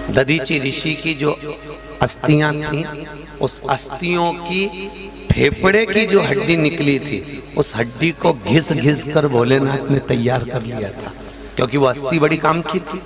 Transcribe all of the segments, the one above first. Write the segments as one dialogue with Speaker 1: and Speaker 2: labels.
Speaker 1: दधीची ऋषि की जो अस्थियां थी, उस अस्थियों की फेफड़े की जो हड्डी निकली थी, उस हड्डी को घिस घिस कर भोलेनाथ ने तैयार कर लिया था, क्योंकि वो अस्थि बड़ी काम की थी।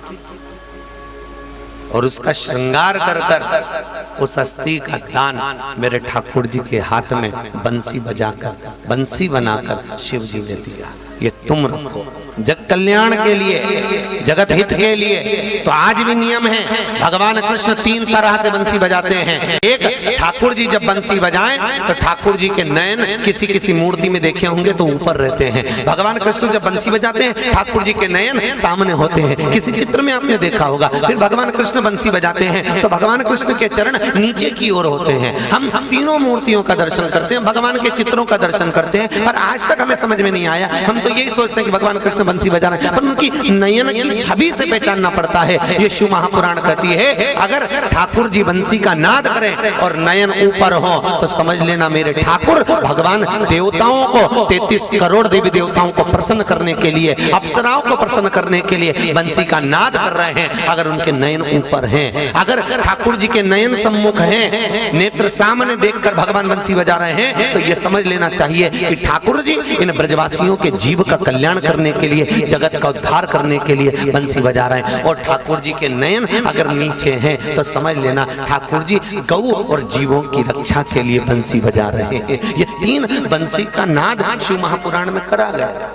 Speaker 1: और उसका श्रृंगार कर कर उस अस्थि का दान मेरे ठाकुर जी के हाथ में बंसी बजाकर, बंसी बनाकर शिव जी ने दिया। ये तुम रखो जग कल्याण के लिए, जगत हित के लिए। तो आज भी नियम है, भगवान कृष्ण 3 तरह से बंसी बजाते हैं। एक, ठाकुर जी जब बंसी बजाएं तो ठाकुर जी के नयन किसी किसी मूर्ति में देखे होंगे तो ऊपर रहते हैं। भगवान कृष्ण जब बंसी बजाते हैं ठाकुर जी के नयन सामने होते हैं, किसी चित्र में आपने देखा होगा। फिर भगवान कृष्ण बंसी बजाते हैं तो भगवान कृष्ण के चरण नीचे की ओर होते हैं। हम तीनों मूर्तियों का दर्शन करते हैं, भगवान के चित्रों का दर्शन करते हैं, पर आज तक हमें समझ में नहीं आया। हम तो यही सोचते हैं कि भगवान कृष्ण बंसी बजा रहे हैं, पर उनकी नयन की छवि से पहचानना पड़ता है। ये शिव महापुराण कहती है, अगर ठाकुर जी बंसी का नाद करें और नयन ऊपर हो तो समझ लेना मेरे ठाकुर भगवान देवताओं को, 33 करोड़ देवी देवताओं को प्रसन्न करने के लिए, अप्सराओं को प्रसन्न करने के लिए बंसी का नाद कर रहे हैं। अगर उनके नयन ऊपर हैं, अगर ठाकुर जी के नयन सम्मुख हैं, नेत्र सामने देखकर भगवान बंसी बजा रहे हैं, तो ये समझ लेना चाहिए कि ठाकुर जी इन ब्रजवासियों के जीव का कल्याण करने के लिए, जगत का उद्धार करने के लिए बंसी बजा रहे हैं। और ठाकुर जी के नयन अगर नीचे हैं तो समझ लेना ठाकुर जी गौ और जीवों की रक्षा के लिए बंसी बजा रहे हैं। ये 3 बंसी का नाद शिव महापुराण में करा गया।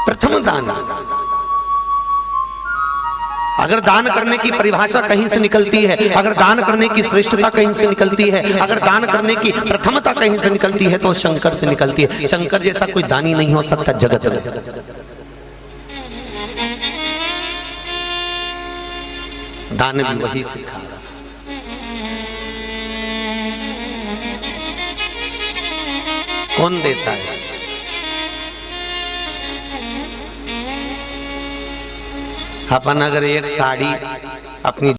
Speaker 1: प्रथम दान, अगर दान करने की परिभाषा कहीं से निकलती है, अगर दान करने की श्रेष्ठता कहीं से निकलती है, अगर दान करने की प्रथमता कहीं से निकलती है तो शंकर से निकलती है। शंकर जैसा कोई दानी नहीं हो सकता जगत में। दान भी वही सिखा, कौन देता है? अपन अगर एक साड़ी अपनी